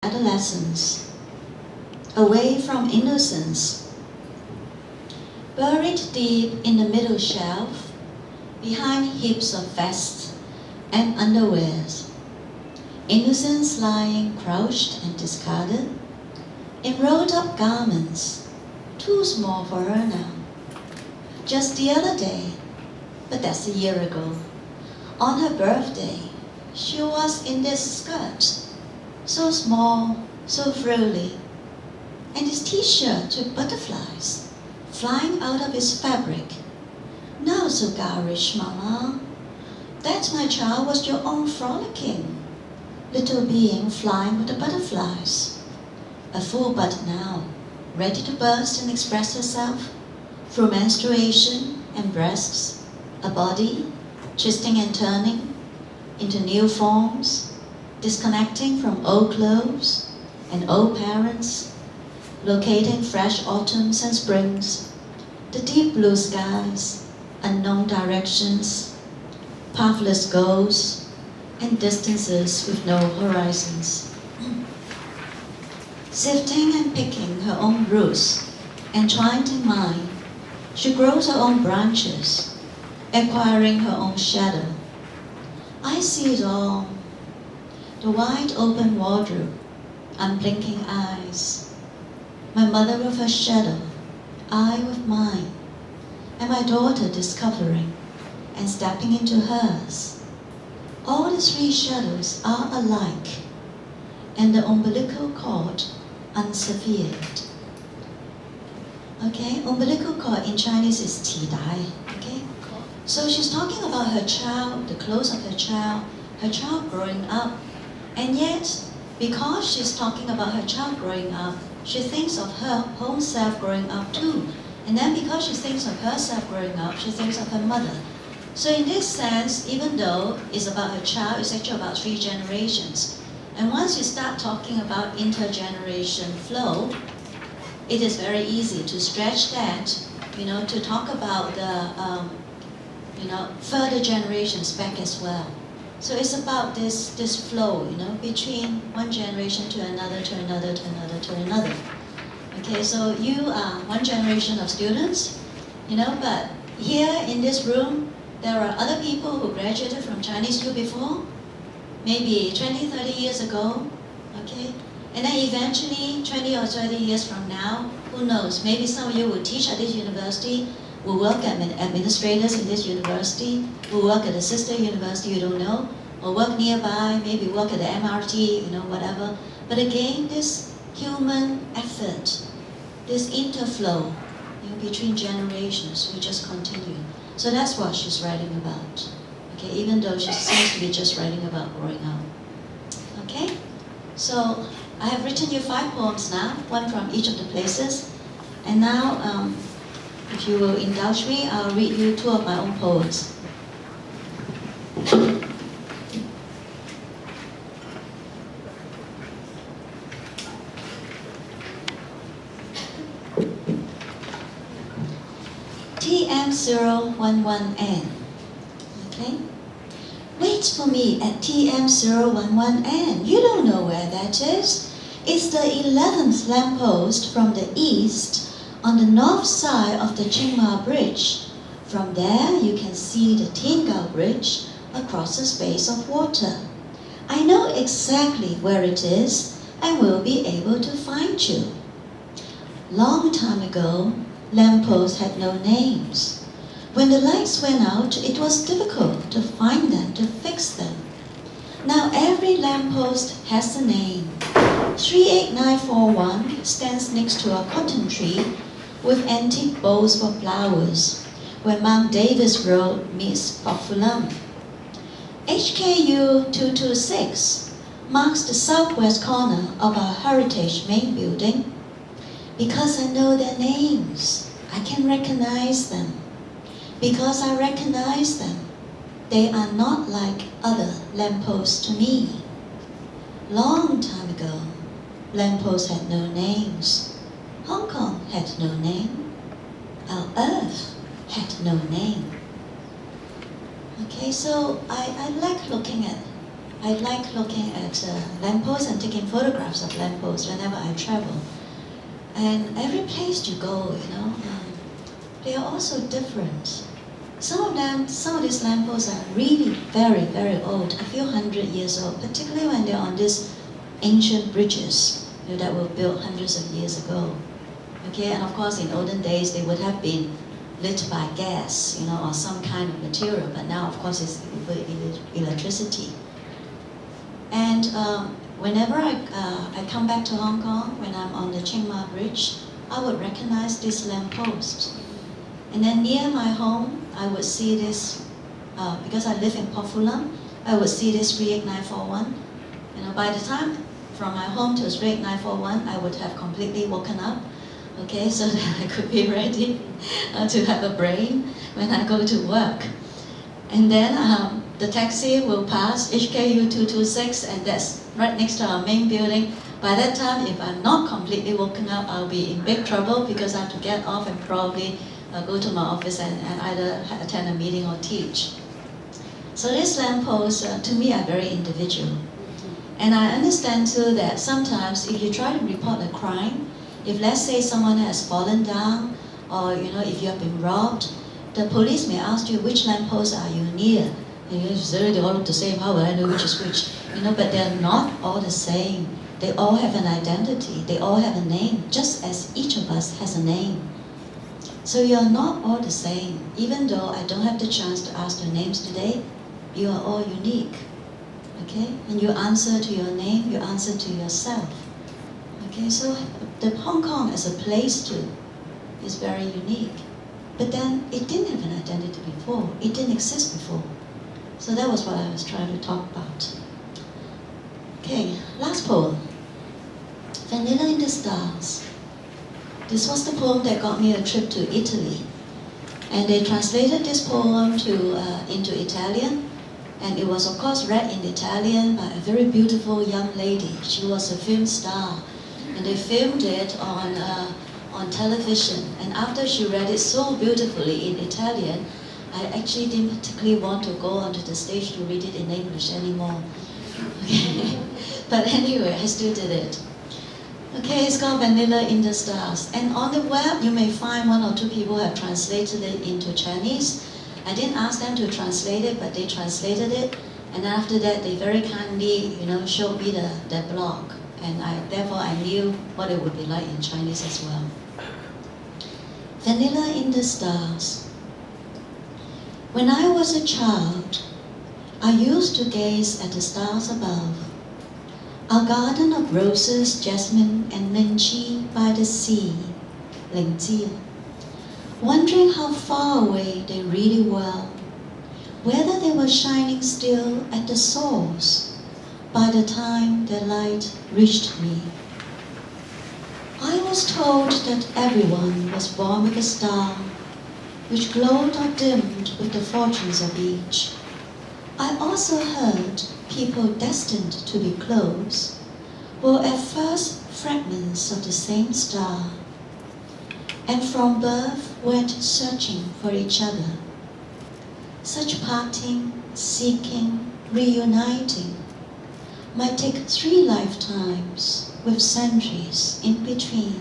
adolescence, away from innocence, buried deep in the middle shelf, behind heaps of vests and underwears, innocence lying crouched and discarded, in rolled-up garments, too small for her now. Just the other day, but that's a year ago, on her birthday, she was in this skirt, so small, so frilly, and his t-shirt with butterflies flying out of his fabric. Now so garish, Mama. That, my child, was your own frolicking, little being flying with the butterflies. A full bud now, ready to burst and express herself through menstruation and breasts, a body twisting and turning into new forms, disconnecting from old clothes and old parents, locating fresh autumns and springs, the deep blue skies, unknown directions, pathless goals, and distances with no horizons. Sifting and picking her own roots, entwined in mine, she grows her own branches, acquiring her own shadow. I see it all. The wide open wardrobe, unblinking eyes, my mother with her shadow, I with mine, and my daughter discovering and stepping into hers. All the three shadows are alike, and the umbilical cord unsevered. Okay, umbilical cord in Chinese is 脐带. Okay, so she's talking about her child, the clothes of her child growing up. And yet, because she's talking about her child growing up, she thinks of her own self growing up too. And then because she thinks of herself growing up, she thinks of her mother. So in this sense, even though it's about her child, it's actually about 3 generations. And once you start talking about intergeneration flow, it is very easy to stretch that, to talk about the, further generations back as well. So it's about this flow, between one generation to another, to another, to another, to another. Okay, so you are one generation of students, but here in this room, there are other people who graduated from Chinese school before, maybe 20, 30 years ago, okay? And then eventually, 20 or 30 years from now, who knows, maybe some of you will teach at this university, will work as administrators in this university, will work at a sister university, you don't know, or work nearby, maybe work at the MRT, whatever. But again, this human effort, this interflow between generations will just continue. So that's what she's writing about. Okay, even though she seems to be just writing about growing up. Okay, so I have written you 5 poems now, one from each of the places. And now, if you will indulge me, I'll read you 2 of my own poems. TM011N. Okay? Wait for me at TM011N. You don't know where that is. It's the 11th lamppost from the east on the north side of the Qingma Bridge. From there, you can see the Tiangao Bridge across a space of water. I know exactly where it is and will be able to find you. Long time ago, lampposts had no names. When the lights went out, it was difficult to find them, to fix them. Now every lamppost has a name. 38941 stands next to a cotton tree with antique bowls for flowers, where Mount Davis Road meets Pok Fu Lam. HKU 226 marks the southwest corner of our heritage main building. Because I know their names, I can recognize them. Because I recognize them, they are not like other lampposts to me. Long time ago, lampposts had no names. Hong Kong had no name. Our earth had no name. Okay, so I like looking at I like looking at lampposts and taking photographs of lampposts whenever I travel. And every place you go, they are also different. Some of these lampposts are really very, very old, a few hundred years old, particularly when they're on these ancient bridges that were built hundreds of years ago. Okay, and of course in olden days they would have been lit by gas, or some kind of material, but now of course it's electricity. And whenever I come back to Hong Kong, when I'm on the Chiang Mai Bridge, I would recognize this lamppost. And then near my home, I would see this, because I live in Pok Fu Lam, I would see this 38941. By the time from my home to 38941, I would have completely woken up, okay, so that I could be ready to have a brain when I go to work. And then the taxi will pass HKU 226, and that's right next to our main building. By that time, if I'm not completely woken up, I'll be in big trouble because I have to get off and probably go to my office and either attend a meeting or teach. So these lampposts, to me, are very individual. And I understand too that sometimes if you try to report a crime, if let's say someone has fallen down, or if you have been robbed, the police may ask you which lamppost are you near. And they all look the same, how will I know which is which? But they're not all the same. They all have an identity, they all have a name, just as each of us has a name. So you're not all the same. Even though I don't have the chance to ask your names today, you are all unique. Okay? And you answer to your name, you answer to yourself. Okay, so the Hong Kong as a place too is very unique. But then it didn't have an identity before. It didn't exist before. So that was what I was trying to talk about. Okay, last poem. Vanilla in the Stars. This was the poem that got me a trip to Italy. And they translated this poem into Italian. And it was of course read in Italian by a very beautiful young lady. She was a film star. And they filmed it on television. And after she read it so beautifully in Italian, I actually didn't particularly want to go onto the stage to read it in English anymore. Okay. But anyway, I still did it. Okay, it's called Vanilla in the Stars. And on the web, you may find one or two people have translated it into Chinese. I didn't ask them to translate it, but they translated it. And after that, they very kindly, showed me the blog. And therefore, I knew what it would be like in Chinese as well. Vanilla in the Stars. When I was a child, I used to gaze at the stars above. Our garden of roses, jasmine, and lychee by the sea, Lingjie, wondering how far away they really were, whether they were shining still at the source by the time their light reached me. I was told that everyone was born with a star, which glowed or dimmed with the fortunes of each. I also heard people destined to be close were at first fragments of the same star, and from birth went searching for each other. Such parting, seeking, reuniting might take 3 lifetimes with centuries in between.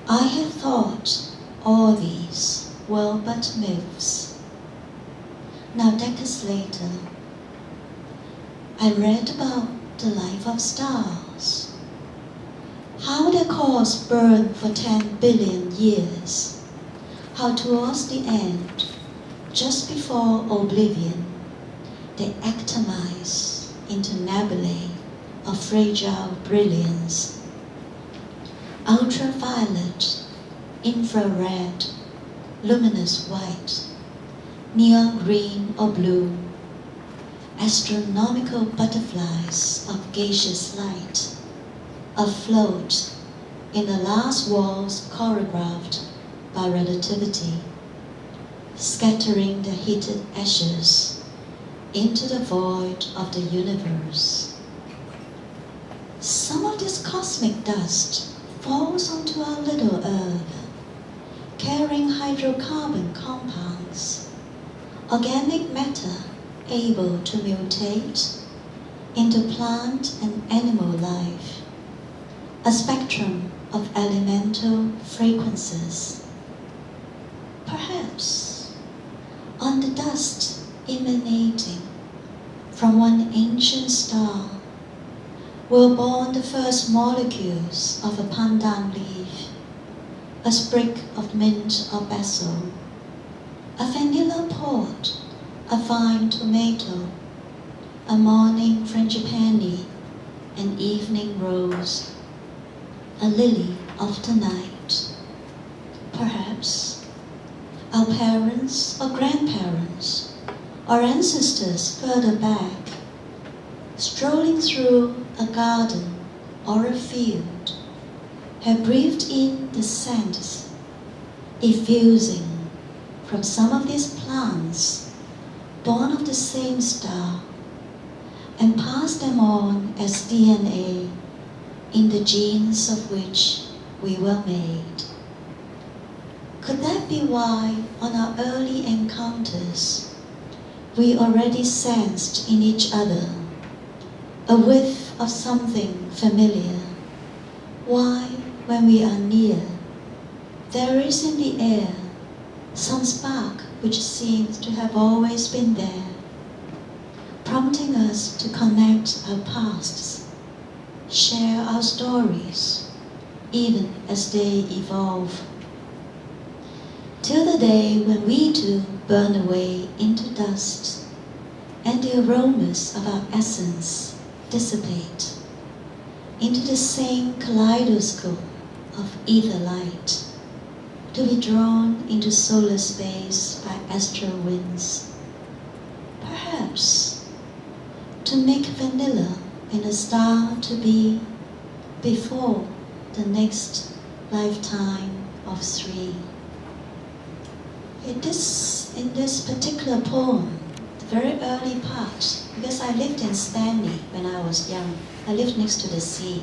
I had thought all these were but myths. Now decades later, I read about the life of stars, how their cores burn for 10 billion years, how towards the end, just before oblivion, they atomize into nebulae of fragile brilliance. Ultraviolet, infrared, luminous white, neon green or blue, astronomical butterflies of gaseous light, afloat in the last waltz choreographed by relativity, scattering the heated ashes into the void of the universe. Some of this cosmic dust falls onto our little Earth, carrying hydrocarbon compounds, organic matter able to mutate into plant and animal life, a spectrum of elemental frequencies. Perhaps on the dust emanating from one ancient star were born the first molecules of a pandan leaf, a sprig of mint or basil, a vanilla pod, a vine tomato, a morning frangipani, an evening rose, a lily of the night. Perhaps our parents or grandparents or ancestors further back, strolling through a garden or a field, have breathed in the scents effusing from some of these plants born of the same star, and passed them on as DNA in the genes of which we were made. Could that be why, on our early encounters, we already sensed in each other a whiff of something familiar? Why, when we are near, there is in the air some spark which seems to have always been there, prompting us to connect our pasts, share our stories, even as they evolve, till the day when we too burn away into dust, and the aromas of our essence dissipate into the same kaleidoscope of ether light, to be drawn into solar space by astral winds. Perhaps to make vanilla in a star to be before the next lifetime of 3. In this particular poem, the very early part, because I lived in Stanley when I was young, I lived next to the sea.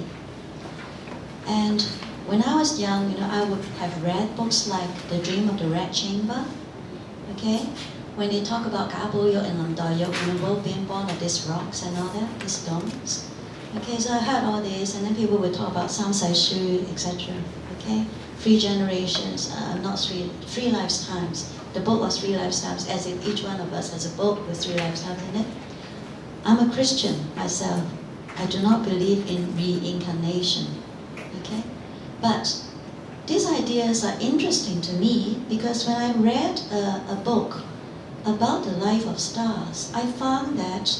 And when I was young, I would have read books like The Dream of the Red Chamber, okay? When they talk about Gaboyo and Lamdoyo, both being born of these rocks and all that, these stones. Okay, so I heard all this, and then people would talk about Samsai Shu, etc. Okay, 3 generations, not 3 lifetimes. The book was 3 lifetimes, as if each one of us has a book with 3 lifetimes in it. I'm a Christian myself. I do not believe in reincarnation. Okay, but these ideas are interesting to me because when I read a book about the life of stars, I found that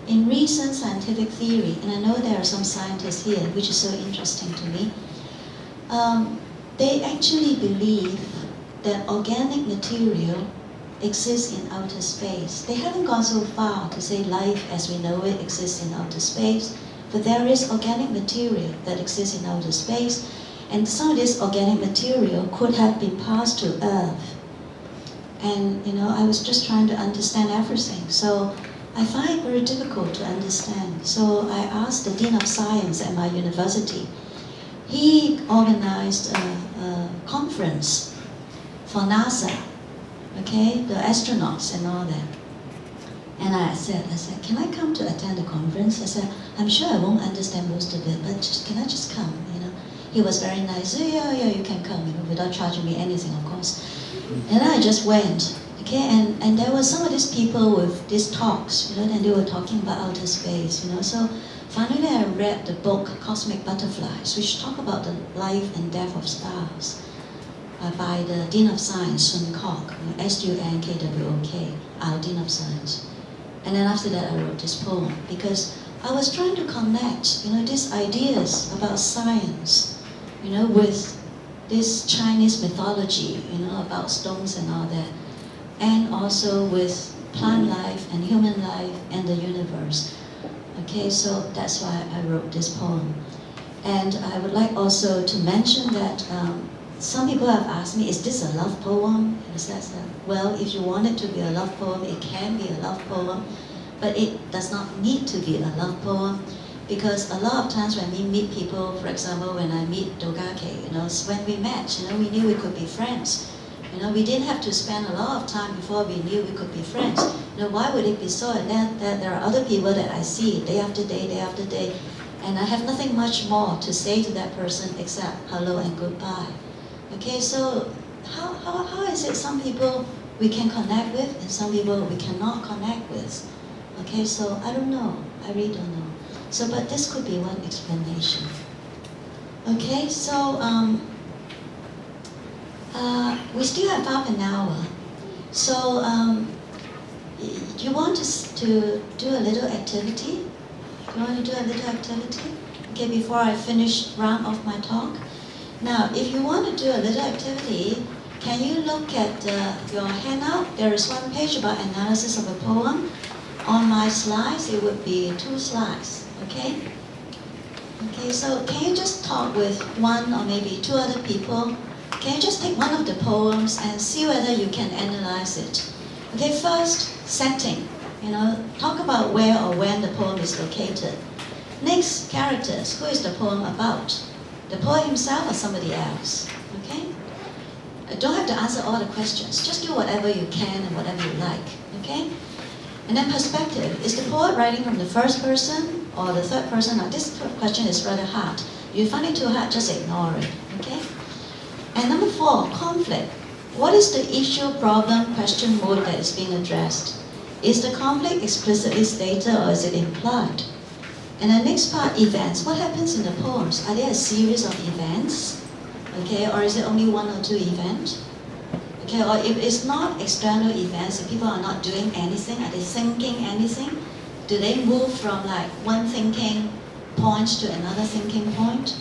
in recent scientific theory, and I know there are some scientists here, which is so interesting to me, they actually believe that organic material exists in outer space. They haven't gone so far to say life as we know it exists in outer space, but there is organic material that exists in outer space, and some of this organic material could have been passed to Earth. And I was just trying to understand everything. So I find it very difficult to understand. So I asked the Dean of Science at my university. He organized a conference for NASA, okay, the astronauts and all that. And I said, can I come to attend the conference? I said, I'm sure I won't understand most of it, but can I just come, He was very nice. Yeah, you can come, without charging me anything, of course. And I just went, okay, and there were some of these people with these talks, and they were talking about outer space, So finally I read the book Cosmic Butterflies, which talk about the life and death of stars, by the Dean of Science, Sun Kok, S-U-N-K-W-O-K, our Dean of Science. And then after that I wrote this poem, because I was trying to connect, these ideas about science, with this Chinese mythology, about stones and all that, and also with plant life and human life and the universe. Okay, so that's why I wrote this poem. And I would like also to mention that some people have asked me, is this a love poem? Well, if you want it to be a love poem, it can be a love poem, but it does not need to be a love poem. Because a lot of times when we meet people, for example, when I meet Dogake, when we met, we knew we could be friends. You know, we didn't have to spend a lot of time before we knew we could be friends. You know, why would it be so? And then that there are other people that I see day after day, and I have nothing much more to say to that person except hello and goodbye. Okay, so how is it some people we can connect with and some people we cannot connect with? Okay, so I don't know. I really don't know. So, but this could be one explanation. Okay, so we still have half an hour. So do you want to do a little activity? Do you want to do a little activity? Okay, before I finish round off my talk. Now, if you want to do a little activity, can you look at your handout? There is one page about analysis of a poem. On my slides, it would be 2 slides, okay? Okay, so can you just talk with 1 or maybe 2 other people? Can you just take one of the poems and see whether you can analyze it? Okay, first, setting. You know, talk about where or when the poem is located. Next, characters. Who is the poem about? The poet himself or somebody else? Okay? Don't have to answer all the questions. Just do whatever you can and whatever you like. Okay? And then perspective. Is the poet writing from the first person or the third person? Now, this question is rather hard. If you find it too hard, just ignore it. Okay? And number 4, conflict. What is the issue, problem, question, mode that is being addressed? Is the conflict explicitly stated or is it implied? And the next part, events. What happens in the poems? Are there a series of events? Okay, or is it only 1 or 2 events? Okay, or if it's not external events, if people are not doing anything, are they thinking anything? Do they move from like one thinking point to another thinking point?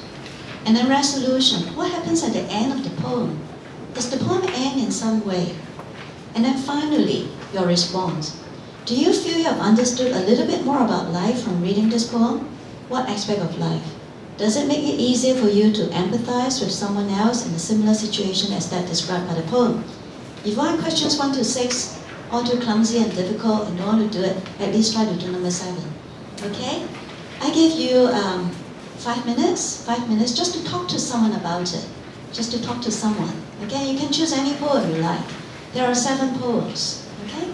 And then resolution. What happens at the end of the poem? Does the poem end in some way? And then finally, your response. Do you feel you have understood a little bit more about life from reading this poem? What aspect of life? Does it make it easier for you to empathize with someone else in a similar situation as that described by the poem? If you find questions 1 to 6 all too clumsy and difficult and don't want to do it, at least try to do number 7. Okay? I give you 5 minutes just to talk to someone about it. Just to talk to someone. Okay? You can choose any poem you like. There are 7 poems. Okay?